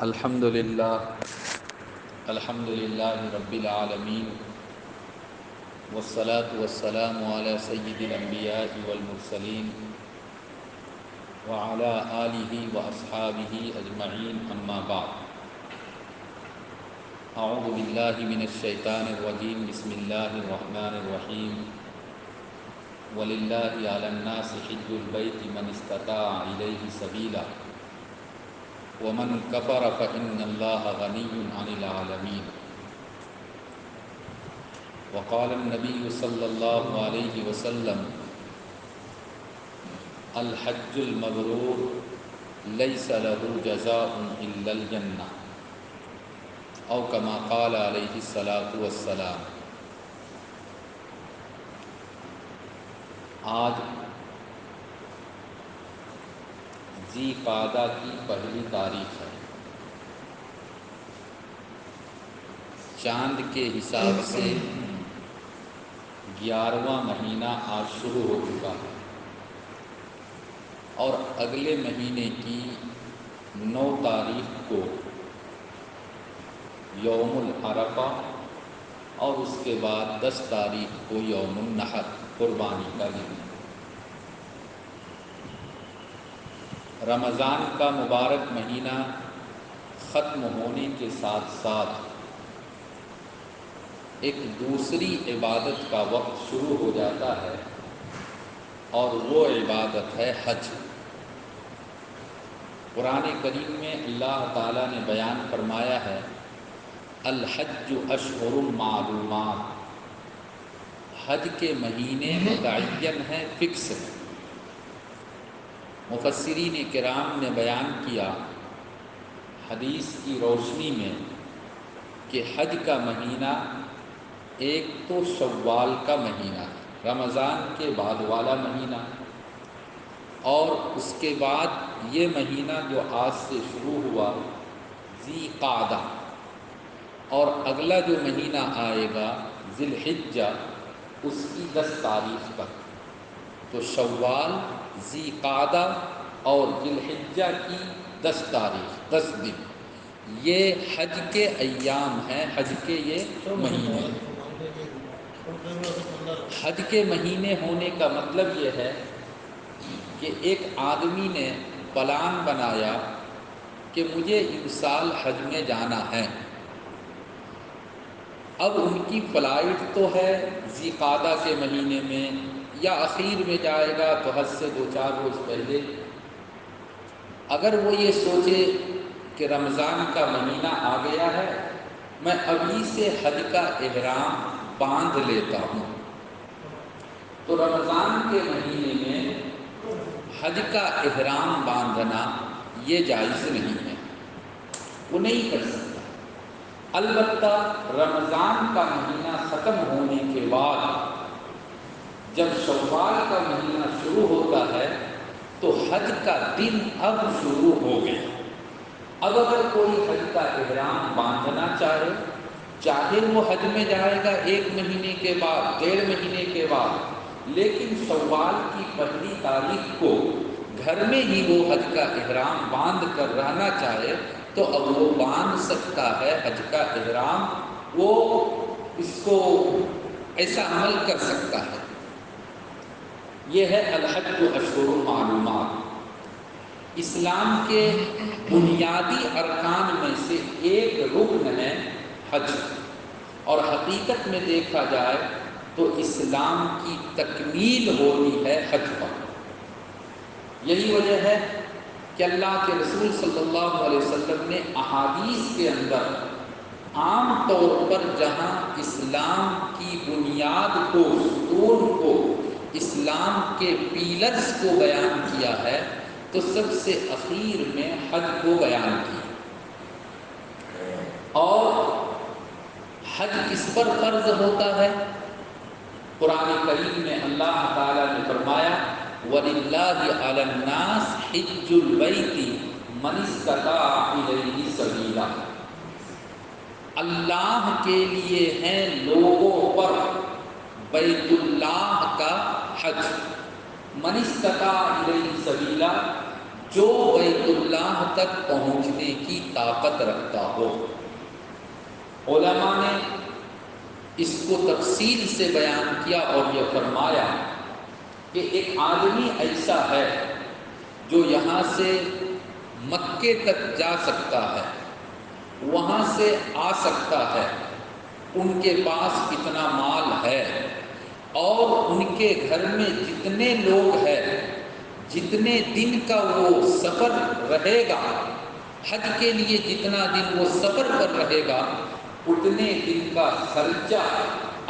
الحمد للہ رب العالمین والصلاة والسلام علی سید الانبیاء والمرسلین وعلی آلہ واصحابہ اجمعین اما بعد اعوذ باللہ من الشیطان الرجیم بسم اللہ الرحمن الرحیم وللہ علی الناس حج البیت من استطاع الیہ سبیلا ومن کفر فإن اللہ غنی عن العالمین وقال النبی صلی اللہ علیہ وسلم الحج المبرور لیس له جزاء الا الجنہ او کما قال علیہ الصلاۃ والسلام۔ آج ذی قعدہ کی پہلی تاریخ ہے۔ چاند کے حساب سے 11واں مہینہ آج شروع ہو چکا ہے اور اگلے مہینے کی 9 تاریخ کو یوم العرفہ اور اس کے بعد 10 تاریخ کو یوم النحر قربانی کا دن۔ رمضان کا مبارک مہینہ ختم ہونے کے ساتھ ساتھ ایک دوسری عبادت کا وقت شروع ہو جاتا ہے اور وہ عبادت ہے حج۔ قرآن کریم میں اللہ تعالیٰ نے بیان فرمایا ہے الحج اشہر معلومات، حج کے مہینے متعین ہیں، فکس ہیں۔ مفسرین کرام نے بیان کیا حدیث کی روشنی میں کہ حج کا مہینہ ایک تو شوال کا مہینہ ہے، رمضان کے بعد والا مہینہ، اور اس کے بعد یہ مہینہ جو آج سے شروع ہوا ذی قعدہ، اور اگلا جو مہینہ آئے گا ذی الحجہ، اس کی 10 تاریخ تک۔ تو شوال، ذی قعدہ اور ذی الحجہ کی 10 تاریخ، 10 دن، یہ حج کے ایام ہیں، حج کے یہ مہینے ہیں۔ حج کے مہینے ہونے کا مطلب یہ ہے کہ ایک آدمی نے پلان بنایا کہ مجھے اس سال حج میں جانا ہے۔ اب ان کی فلائٹ تو ہے ذی قعدہ کے مہینے میں یا اخیر میں جائے گا تو حج سے 2-4 روز پہلے۔ اگر وہ یہ سوچے کہ رمضان کا مہینہ آ گیا ہے، میں ابھی سے حج کا احرام باندھ لیتا ہوں، تو رمضان کے مہینے میں حج کا احرام باندھنا یہ جائز نہیں ہے، وہ نہیں کر سکتا۔ البتہ رمضان کا مہینہ ختم ہونے کے بعد جب شوال کا مہینہ شروع ہوتا ہے تو حج کا دن اب شروع ہو گیا۔ اب اگر کوئی حج کا احرام باندھنا چاہے وہ حج میں جائے گا 1 مہینے کے بعد، 1.5 مہینے کے بعد، لیکن شوال کی پہلی تاریخ کو گھر میں ہی وہ حج کا احرام باندھ کر رہنا چاہے تو اب وہ باندھ سکتا ہے حج کا احرام، وہ اس کو ایسا عمل کر سکتا ہے۔ یہ ہے الحج اشہر معلومات۔ اسلام کے بنیادی ارکان میں سے ایک رکن ہے حج، اور حقیقت میں دیکھا جائے تو اسلام کی تکمیل ہونی ہے حج پر۔ یہی وجہ ہے کہ اللہ کے رسول صلی اللہ علیہ وسلم نے احادیث کے اندر عام طور پر جہاں اسلام کی بنیاد کو، ستون کو، اسلام کے پیلرز کو بیان کیا ہے تو سب سے اخیر میں حج کو بیان کیا۔ اور حج کس پر فرض ہوتا ہے؟ قرآن کریم میں اللہ تعالیٰ نے فرمایا وَلِلَّهِ عَلَى النَّاسِ حِجُّ الْبَيْتِ مَنِ اسْتَطَاعَ إِلَيْهِ سَبِيلًا، اللہ کے لیے ہے لوگوں پر بیت اللہ کا حج، من استطاع الیہ سبیلا، جو بیت اللہ تک پہنچنے کی طاقت رکھتا ہو۔ علماء نے اس کو تفصیل سے بیان کیا اور یہ فرمایا کہ ایک آدمی ایسا ہے جو یہاں سے مکے تک جا سکتا ہے، وہاں سے آ سکتا ہے، ان کے پاس کتنا مال ہے اور ان کے گھر میں جتنے لوگ ہیں، جتنے دن کا وہ سفر رہے گا، حج کے لیے جتنا دن وہ سفر پر رہے گا، اتنے دن کا خرچہ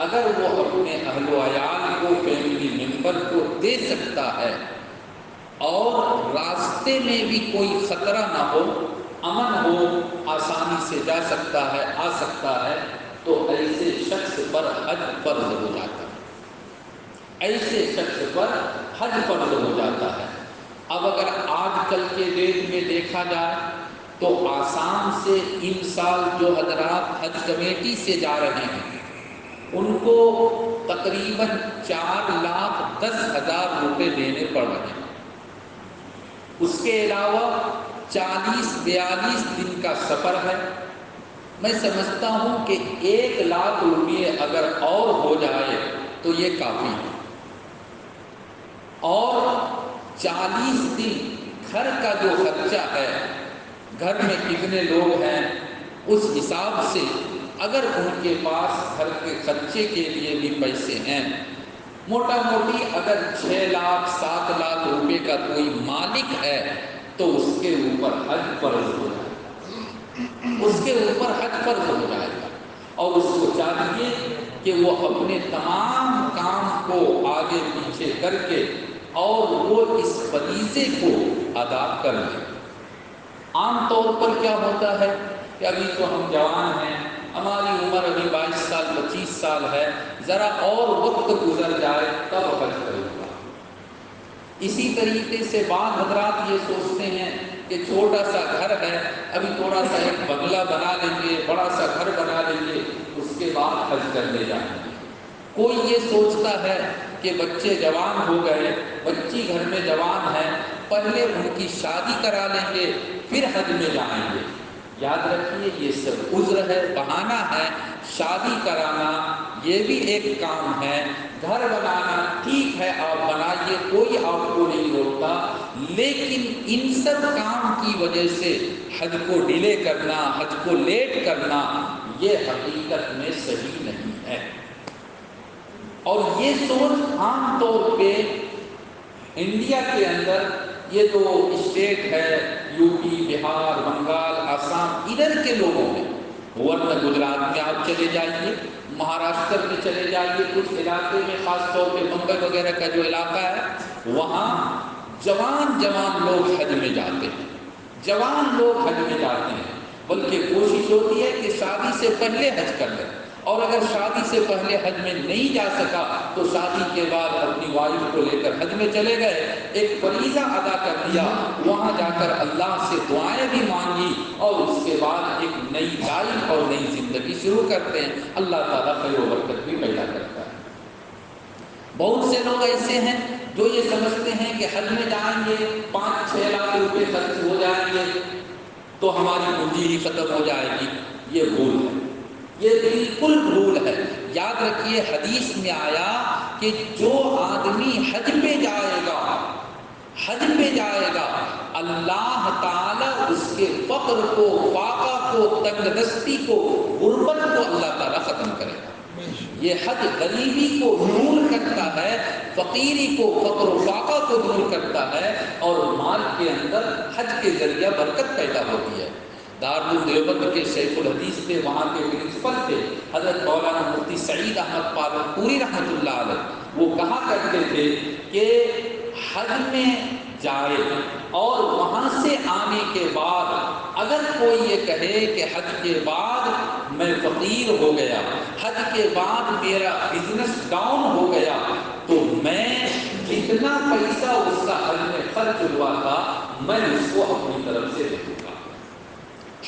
اگر وہ اپنے اہل و عیال کو، فیملی ممبر کو دے سکتا ہے اور راستے میں بھی کوئی خطرہ نہ ہو، امن ہو، آسانی سے جا سکتا ہے، آ سکتا ہے، تو ایسے شخص پر حج فرض ہو جاتا ہے، ایسے شخص پر حج فرض ہو جاتا ہے۔ اب اگر آج کل کے ڈیٹ میں دیکھا جائے تو آسام سے ان سال جو حضرات حج کمیٹی سے جا رہے ہیں ان کو تقریباً 4,10,000 روپے دینے پڑ رہے ہیں۔ اس کے علاوہ 40-42 دن کا سفر ہے۔ میں سمجھتا ہوں کہ 1,00,000 روپے اگر اور ہو جائے تو یہ کافی ہے، اور 40 دن گھر کا جو خرچہ ہے، گھر میں کتنے لوگ ہیں اس حساب سے اگر ان کے پاس گھر کے خرچے کے لیے بھی پیسے ہیں، موٹا موٹی اگر 6,00,000-7,00,000 روپے کا کوئی مالک ہے تو اس کے اوپر حج فرض ہو جائے گا، اس کے اوپر حج فرض ہو جائے گا، اور اس کو چاہیے کہ وہ اپنے تمام کام کو آگے پیچھے کر کے اور وہ اس فریضے کو ادا کر لیں۔ عام طور پر کیا ہوتا ہے کہ ابھی تو ہم جوان ہیں، ہماری عمر ابھی 22 سال 25 سال ہے، ذرا اور وقت گزر جائے تب حج کروں گا۔ اسی طریقے سے بعض حضرات یہ سوچتے ہیں کہ چھوٹا سا گھر ہے، ابھی تھوڑا سا ایک بنگلہ بنا لیں گے، بڑا سا گھر بنا لیں گے، اس کے بعد حج کرنے جائیں گے۔ کوئی یہ سوچتا ہے کہ بچے جوان ہو گئے، بچی گھر میں جوان ہے، پہلے ان کی شادی کرا لیں گے پھر حج میں جائیں گے۔ یاد رکھیے یہ سب عذر ہے، بہانہ ہے۔ شادی کرانا یہ بھی ایک کام ہے، گھر بنانا ٹھیک ہے آپ بنائیے، کوئی آپ کو نہیں روکتا، لیکن ان سب کام کی وجہ سے حج کو ڈیلے کرنا، حج کو لیٹ کرنا، یہ حقیقت میں صحیح نہیں ہے۔ اور یہ سوچ عام طور پہ انڈیا کے اندر، یہ تو اسٹیٹ ہے یو پی، بہار، بنگال، آسام، ادھر کے لوگوں میں، ورنہ گجرات میں آپ چلے جائیے، مہاراشٹر میں چلے جائیے، کچھ علاقے میں خاص طور پہ ممبئی وغیرہ کا جو علاقہ ہے وہاں جوان جوان لوگ حج میں جاتے ہیں، جوان لوگ حج میں جاتے ہیں، بلکہ کوشش ہوتی ہے کہ شادی سے پہلے حج کر لیں، اور اگر شادی سے پہلے حج میں نہیں جا سکا تو شادی کے بعد اپنی وائف کو لے کر حج میں چلے گئے، ایک فریضہ ادا کر دیا، وہاں جا کر اللہ سے دعائیں بھی مانگی، اور اس کے بعد ایک نئی لائف اور نئی زندگی شروع کرتے ہیں۔ اللہ تعالیٰ خیر و برکت بھی پیدا کرتا ہے۔ بہت سے لوگ ایسے ہیں جو یہ سمجھتے ہیں کہ حج میں جائیں گے 5-6 لاکھ روپے خرچ ہو جائیں گے تو ہماری پونجی ہی ختم ہو جائے گی۔ یہ بھول ہے، یہ بالکل بھول ہے۔ یاد رکھیے حدیث میں آیا کہ جو آدمی حج پہ جائے گا، حج پہ جائے گا، اللہ تعالیٰ اس کے فقر کو، فاقہ کو، تنگ دستی کو، غربت کو اللہ تعالیٰ ختم کرے گا۔ یہ حج غریبی کو دور کرتا ہے، فقیری کو، فقر و فاقہ کو دور کرتا ہے، اور مال کے اندر حج کے ذریعہ برکت پیدا ہوتی ہے۔ دارالعلوم دیوبند کے شیخ الحدیث تھے، وہاں کے پرنسپل تھے حضرت مولانا مفتی سعید احمد پالنپوری رحمۃ اللہ علیہ، وہ کہا کرتے تھے کہ حج میں جائے اور وہاں سے آنے کے بعد اگر کوئی یہ کہے کہ حج کے بعد میں فقیر ہو گیا، حج کے بعد میرا بزنس ڈاؤن ہو گیا، تو میں جتنا پیسہ اس کا حج میں خرچ ہوا تھا میں اس کو اپنی طرف سے دے دوں گا۔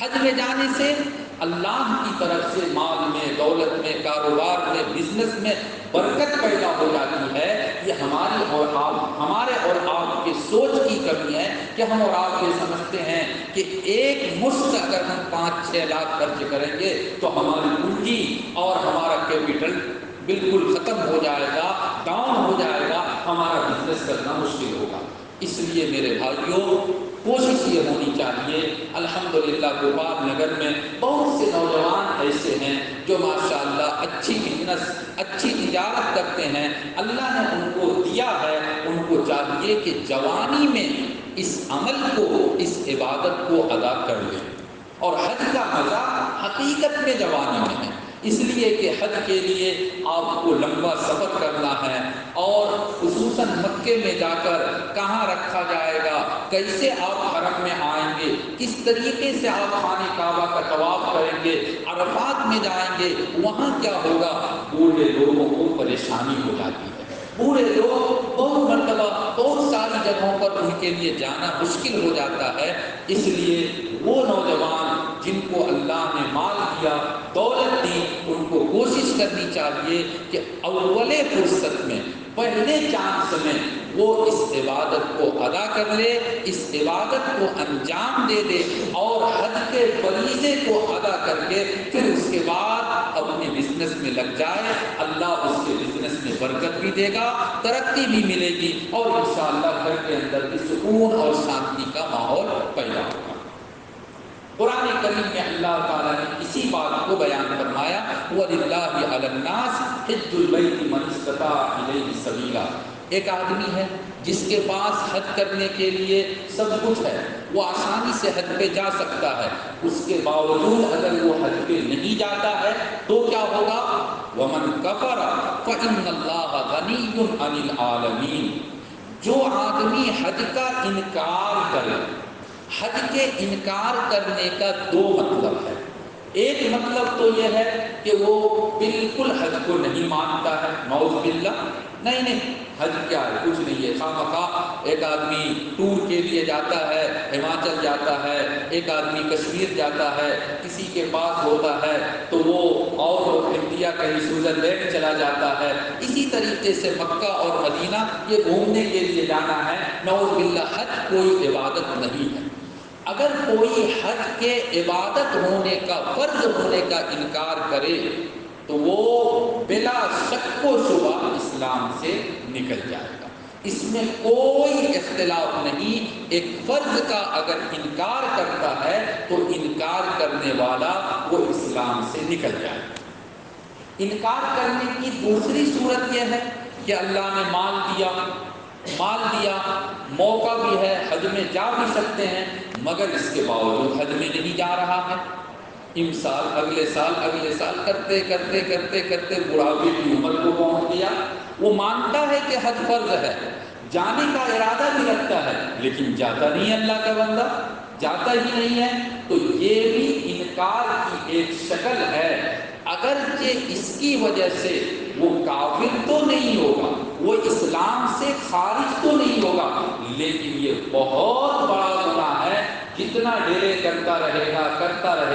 حج میں جانے سے اللہ کی طرف سے مال میں، دولت میں، کاروبار میں، بزنس میں برکت پیدا ہو جاتی ہے، یہ ہمارے اور آپ کے سوچ کی کمی ہے کہ ہم اور آپ یہ سمجھتے ہیں کہ ایک مشت اگر ہم 5-6 لاکھ خرچ کریں گے تو ہماری پونجی اور ہمارا کیپٹل بالکل ختم ہو جائے گا، ڈاؤن ہو جائے گا، ہمارا بزنس کرنا مشکل ہوگا۔ اس لیے میرے بھائیوں، کوشش یہ ہونی چاہیے۔ الحمدللہ گوپال نگر میں بہت سے نوجوان ایسے ہیں جو ماشاءاللہ اچھی بزنس، اچھی تجارت کرتے ہیں، اللہ نے ان کو دیا ہے، ان کو چاہیے کہ جوانی میں اس عمل کو، اس عبادت کو ادا کر لیں۔ اور حج کا مزہ حقیقت میں جوانی میں ہے، اس لیے کہ حج کے لیے آپ کو لمبا سفر کرنا ہے، اور خصوصاً مکے میں جا کر کہاں رکھا جائے گا، کیسے آپ حرم میں آئیں گے، کس طریقے سے آپ خانہ کعبہ کا طواف کریں گے، عرفات میں جائیں گے، وہاں کیا ہوگا، بوڑھے لوگوں کو پریشانی ہو جاتی ہے۔ بوڑھے لوگ بہت مرتبہ بہت ساری جگہوں پر ان کے لیے جانا مشکل ہو جاتا ہے۔ اس لیے وہ نوجوان جن کو اللہ نے مال دیا، دولت دی، ان کو کوشش کرنی چاہیے کہ اول فرصت میں، پہلے چانس میں وہ اس عبادت کو ادا کر لے، اس عبادت کو انجام دے دے، اور حج کے فریضے کو ادا کر کے پھر اس کے بعد اپنے بزنس میں لگ جائے۔ اللہ اس کے بزنس میں برکت بھی دے گا، ترقی بھی ملے گی، اور انشاءاللہ گھر کے اندر بھی سکون اور شانتی کا ماحول پیدا ہوگا۔ قرآن کریم میں اللہ تعالیٰ نے اسی بات کو بیان فرمایا، وَلِلَّهِ عَلَى النَّاسِ حِجُّ الْبَيْتِ مَنِ اسْتَطَاعَ إِلَيْهِ سَبِيلًا۔ ایک آدمی ہے جس کے پاس حج کرنے کے لیے سب کچھ ہے، وہ آسانی سے حج پہ جا سکتا ہے، اس کے باوجود اگر وہ حج پہ نہیں جاتا ہے تو کیا ہوگا؟ وَمَنْ كَفَرَ فَإِنَّ اللَّهَ غَنِيٌّ عَنِ الْعَالَمِينَ۔ جو آدمی حج کا انکار کرے، حج کے انکار کرنے کا دو مطلب ہے۔ ایک مطلب تو یہ ہے کہ وہ بالکل حج کو نہیں مانتا ہے، نعوذ باللہ، نہیں حج کیا ہے، کچھ نہیں ہے، خواہ مخواہ ایک آدمی ٹور کے لیے جاتا ہے، ہماچل جاتا ہے، ایک آدمی کشمیر جاتا ہے، کسی کے پاس ہوتا ہے تو وہ اور انڈیا کہیں سوئٹزرلینڈ چلا جاتا ہے۔ اسی طریقے سے مکہ اور مدینہ یہ گھومنے کے لیے جانا ہے، نعوذ باللہ حج کوئی عبادت نہیں ہے۔ اگر کوئی حج کے عبادت ہونے کا، فرض ہونے کا انکار کرے تو وہ بلا شک و شبہ اسلام سے نکل جائے گا، اس میں کوئی اختلاف نہیں۔ ایک فرض کا اگر انکار کرتا ہے تو انکار کرنے والا وہ اسلام سے نکل جائے گا۔ انکار کرنے کی دوسری صورت یہ ہے کہ اللہ نے مال دیا، موقع بھی ہے، حج میں جا بھی سکتے ہیں، مگر اس کے باوجود حج میں نہیں جا رہا ہے، امسال اگلے سال کرتے کرتے بڑھاپے کی عمر کو پہنچ گیا۔ وہ مانتا ہے کہ حج فرض ہے، جانے کا ارادہ بھی رکھتا ہے، لیکن جاتا نہیں، اللہ کا بندہ جاتا ہی نہیں ہے، تو یہ بھی انکار کی ایک شکل ہے۔ اگرچہ اس کی وجہ سے وہ کافر تو نہیں ہوگا، وہ اسلام سے خارج تو نہیں ہوگا، لیکن یہ بہت بڑا گناہ ہے۔ جتنا ڈیرے کرتا رہے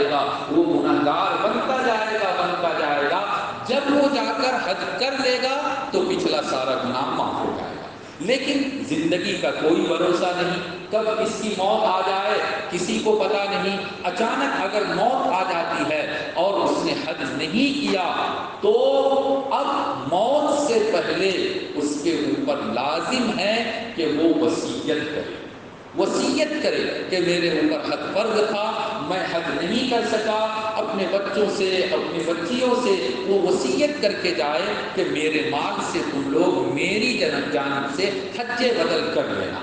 گا وہ گنہگار بنتا جائے گا۔ جب وہ جا کر حج کر لے گا تو پچھلا سارا گناہ معاف ہو جائے گا، لیکن زندگی کا کوئی بھروسہ نہیں، کب کس کی موت آ جائے کسی کو پتہ نہیں۔ اچانک اگر موت آ جاتی ہے اور اس نے حج نہیں کیا تو اب موت سے پہلے اس کے اوپر لازم ہے کہ وہ وصیت کرے کہ میرے اوپر حج فرض تھا، میں حج نہیں کر سکا، اپنے بچوں سے، اپنی بچیوں سے وہ وصیت کر کے جائے کہ میرے مال سے تم لوگ میری جانب سے حج بدل کر لینا۔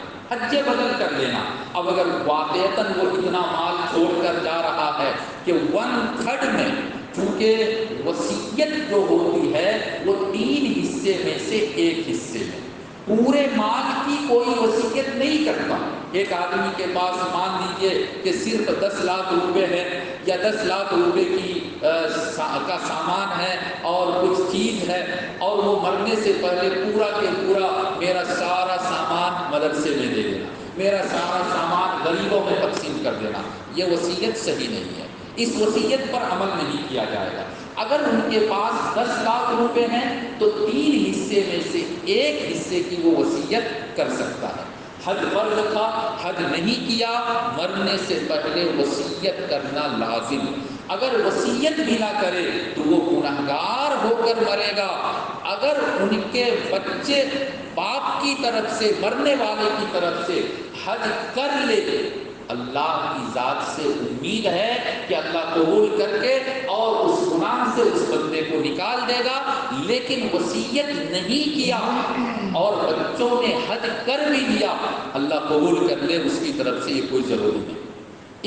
اب اگر واقعتاً وہ اتنا مال چھوڑ کر جا رہا ہے کہ 1/3 میں، چونکہ وصیت جو ہوتی ہے وہ 3 حصے میں سے 1 حصے میں، پورے مال کی کوئی وصیت نہیں کرتا۔ ایک آدمی کے پاس مان لیجیے کہ صرف 10 لاکھ روپے ہے یا 10 لاکھ روپے کا سامان ہے اور کچھ چیز ہے، اور وہ مرنے سے پہلے پورا کے پورا میرا سارا سامان مدرسے میں دے دینا، میرا سارا سامان غریبوں میں تقسیم کر دینا، یہ وصیت صحیح نہیں ہے، اس وصیت پر عمل نہیں کیا جائے گا۔ اگر ان کے پاس 10 لاکھ روپے ہیں تو 3 حصے میں سے 1 حصے کی وہ وصیت کر سکتا ہے۔ حج فرض تھا، حج نہیں کیا، مرنے سے پہلے وصیت کرنا لازم۔ اگر وصیت بھی نہ کرے تو وہ گنہگار ہو کر مرے گا۔ اگر ان کے بچے باپ کی طرف سے، مرنے والے کی طرف سے حج کر لے، اللہ کی ذات سے امید ہے کہ اللہ قبول کر کے اور اس گناہ سے اس بندے کو نکال دے گا۔ لیکن وصیت نہیں کیا اور بچوں نے حج کر بھی دیا، اللہ قبول کر لے، اس کی طرف سے یہ کوئی ضروری نہیں۔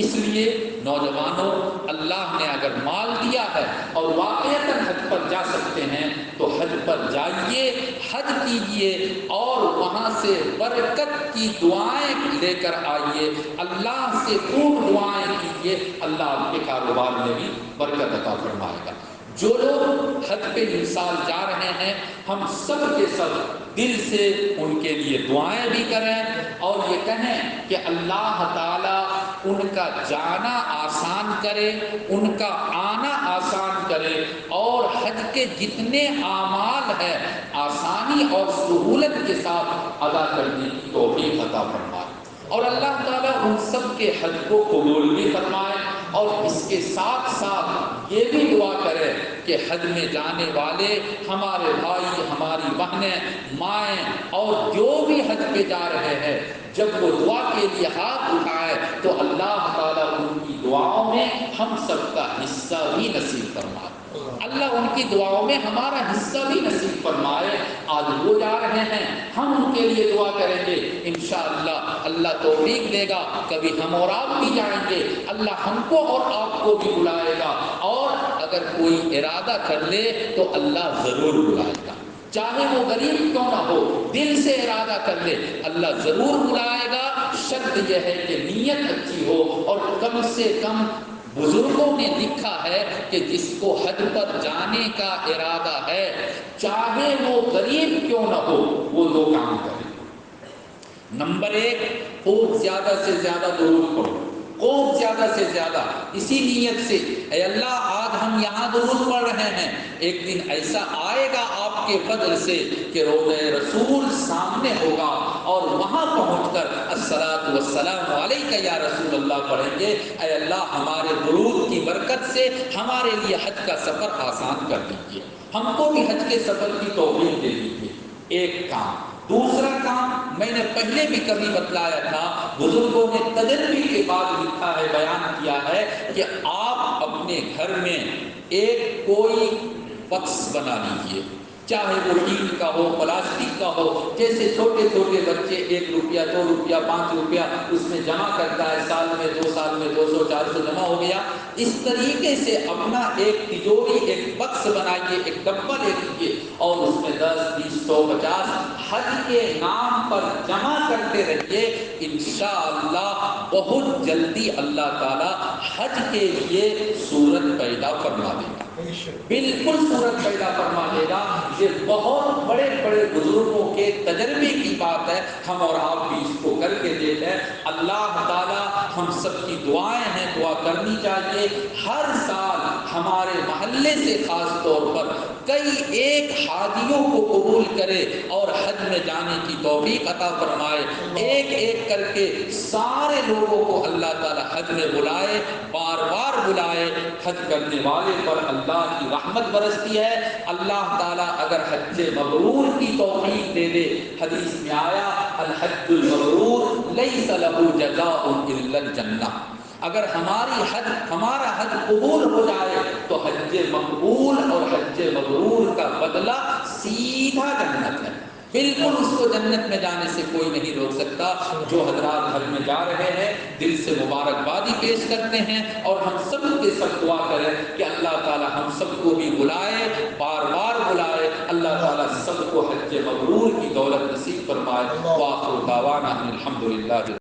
اس لیے نوجوانوں، اللہ نے اگر مال دیا ہے اور واقعتاً حج پر جا سکتے ہیں تو حج پر جائیے، حج کیجئے اور وہاں سے برکت کی دعائیں لے کر آئیے، اللہ سے خوب دعائیں کیجئے، اللہ آپ کے کاروبار میں بھی برکت عطا فرمائے گا۔ جو لوگ حج پہ اس سال جا رہے ہیں، ہم سب کے سب دل سے ان کے لیے دعائیں بھی کریں اور یہ کہیں کہ اللہ تعالیٰ ان کا جانا آسان کرے، ان کا آنا آسان کرے اور حج کے جتنے اعمال ہیں آسانی اور سہولت کے ساتھ ادا کرنے کی توفیق عطا فرمائے، اور اللہ تعالیٰ ان سب کے حج کو قبول بھی فرمائے۔ اور اس کے ساتھ ساتھ یہ بھی دعا کرے کہ حج میں جانے والے ہمارے بھائی، ہماری بہنیں، مائیں اور جو بھی حج پہ جا رہے ہیں، جب وہ دعا کے لیے ہاتھ اٹھائے تو اللہ تعالیٰ ان کی دعاؤں میں ہم سب کا حصہ بھی نصیب فرمائے، اللہ ان کی دعاؤں میں ہمارا حصہ بھی نصیب فرمائے۔ آج وہ جا رہے ہیں، ہم ان کے لیے دعا کریں گے، انشاءاللہ اللہ توفیق دے گا، کبھی ہم اور آپ بھی جائیں گے، اللہ ہم کو اور آپ کو بھی بلائے گا، اور اگر کوئی ارادہ کر لے تو اللہ ضرور بلائے گا، چاہے وہ غریب کیوں نہ ہو، دل سے ارادہ کر لے اللہ ضرور بلائے گا۔ شرط یہ ہے کہ نیت اچھی ہو، اور کم سے کم بزرگوں نے لکھا ہے کہ جس کو حج پر جانے کا ارادہ ہے، چاہے وہ غریب کیوں نہ ہو، وہ 2 کام کرے۔ نمبر 1، خوب زیادہ سے زیادہ درود پڑھو، خوب زیادہ سے زیادہ، اسی نیت سے اے اللہ آج ہم یہاں درود پڑھ رہے ہیں، ایک دن ایسا آئے گا آپ کے فضل سے کہ روضہ رسول سامنے ہوگا اور وہاں پہنچ کر الصلاۃ والسلام علیک یا رسول اللہ پڑھیں گے، اے اللہ ہمارے درود کی برکت سے ہمارے لیے حج کا سفر آسان کر دیجیے، ہم کو بھی حج کے سفر کی توفیق دے دیجیے۔ ایک کام۔ دوسرا کام میں نے پہلے بھی کبھی بتلایا تھا، بزرگوں نے تجربے کے بعد لکھا ہے، بیان کیا ہے کہ آپ اپنے گھر میں ایک کوئی بکس بنا لیجیے، چاہے وہ ٹین کا ہو، پلاسٹک کا ہو، جیسے چھوٹے چھوٹے بچے 1 روپیہ 2 روپیہ 5 روپیہ اس میں جمع کرتا ہے، سال میں 2 سال میں 200 400 جمع ہو گیا، اس طریقے سے اپنا ایک تجوری، ایک بکس بنائیے، ایک ڈبہ لے لیجیے اور اس میں 10 20 100 50 حج کے نام پر جمع کرتے رہیے، انشاءاللہ بہت جلدی اللہ تعالی حج کے لیے صورت پیدا فرما دے گا، بالکل صورت پیدا فرما دے گا۔ یہ بہت بڑے بڑے بزرگوں کے تجربے کی بات ہے، ہم اور آپ بھی اس کو کر کے دیکھتے ہیں۔ اللہ تعالیٰ ہم سب کی دعائیں ہیں، دعا کرنی چاہیے۔ ہر سال ہمارے محلے سے خاص طور پر کئی ایک حاجیوں کو قبول کرے اور حج میں جانے کی توفیق عطا فرمائے، ایک ایک کر کے سارے لوگوں کو اللہ تعالیٰ حج میں بلائے، بار بار بلائے۔ حج کرنے والے پر اللہ کی رحمت برستی ہے۔ اللہ تعالیٰ اگر حج مبرور کی توفیق دے دے، حدیث میں آیا الحج المبرور لیس لہ جزاء الا الجنہ، اگر ہمارا حج قبول ہو جائے تو حج مقبول اور حج مبرور کا بدلہ سیدھا جنت ہے، بالکل اس کو جنت میں جانے سے کوئی نہیں روک سکتا۔ جو حضرات حج میں جا رہے ہیں دل سے مبارکبادی پیش کرتے ہیں، اور ہم سب کے سب دعا کریں کہ اللہ تعالی ہم سب کو بھی بلائے، بار بار بلائے، اللہ تعالی سب کو حج مبرور کی دولت نصیب فرمائے۔ وآخر دعوانا الحمدللہ۔